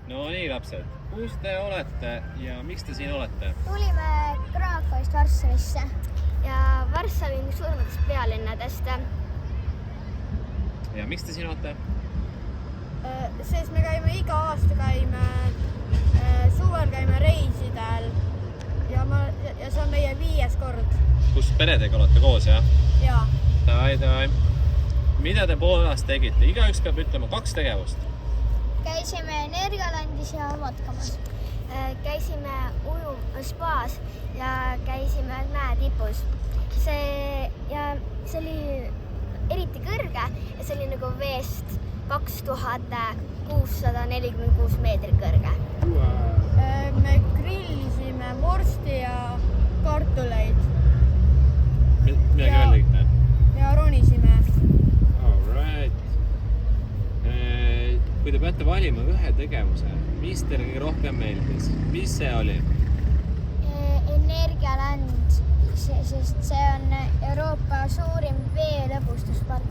No nii, lapsed, kus te olete ja miks te siin olete? Tulime Krakowist Varssavisse ja Varssavi on üks suurematest pealinnadest. Ja miks te siin olete? Sest me käime iga aasta suvel käime reisidel ja see on meie 5. kord. Kus peredega olete koos, jah? Jaa. Davai. Mida te Poolas tegite? Igaüks peab ütlema 2 tegevust. Käisime Energialandis ja matkamas. Käisime spaas ja käisime mäetipus. See oli eriti kõrge ja see oli nagu veest 2646 meetrit kõrge. Me grillisime vorsti ja kartuleid. Midagi veel tegite? Ja ronisime. Alright. Kui te peate valima ühe tegevuse, mis teile kõige rohkem meeldis? Mis see oli? Energialand, sest see on Euroopa suurim veelõbustuspark.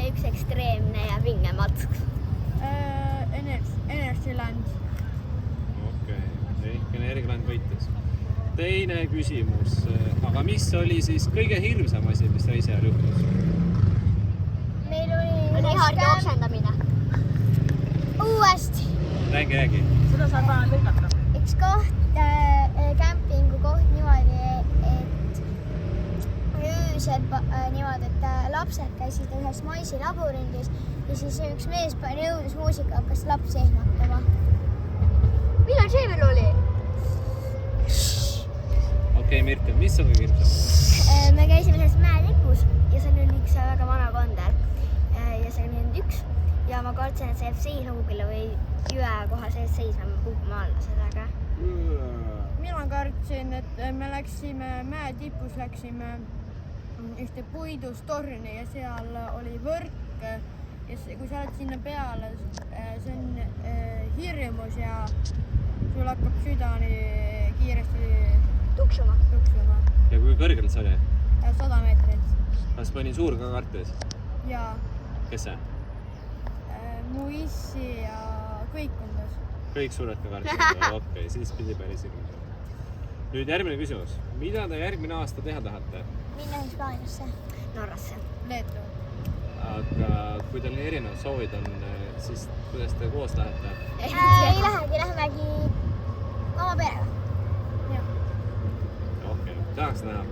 Üks ekstreemne ja vinge matk. Energyland. Okei, ehk Energialand võitis. Teine küsimus. Aga mis oli siis kõige hirmsam asi, mis reisi ajal juhtus? Meil oli hardi oksendamine. Uuesti. Räägi. Seda saab vaja lõigata. Üks koht, kämpingu koht niimoodi, et öösel niimoodi, et lapsed käisid ühes maisilabürindis ja siis üks mees pani õudusmuusika, hakkas lapsi ehmatama. Millal see veel oli? Okei, Mirte, mis on kõige hirmsam? Me käisime selles mäetipus ja seal oli üks väga vana konder ja see oli nüüd üks ja ma kartsin, et see jääb seisma kukile või jõe koha sees seisma, ma kukuma alla sellega. Mina kartsin, et me läksime mäetipus, läksime ühte puidustorni ja seal oli võrk ja kui sa oled sinna peale, see on hirmus ja sul hakkab südani kiiresti Tuksuma. Ja kui kõrgelt see oli? 100 meetrit. Kas mõni suur ka kartis? Ja Kes see? mu issi ja kõik umbes. Kõik suured ka kartis? Okei, siis pidi päris hirmsam. Nüüd järgmine küsimus. Mida te järgmine aasta teha tahate? Minna Hispaaniasse. Norrasse. Leetu. Aga kui teil erinevad soovid on, siis kuidas te koos lähete? Ei lähemegi oma perega. Okei, tahaks näha.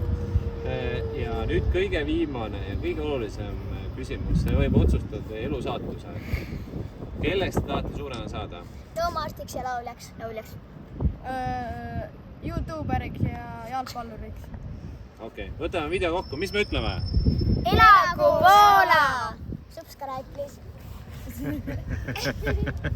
Ja nüüd kõige viimane ja kõige olulisem küsimus. See võib otsustada teie elu saatuse. Kelleks te tahate suurena saada? Loomaarstiks ja lauljaks. YouTuberiks ja jalgpalluriks. Okei, võtame video kokku. Mis me ütleme? Elagu Poola! Subscribe, please.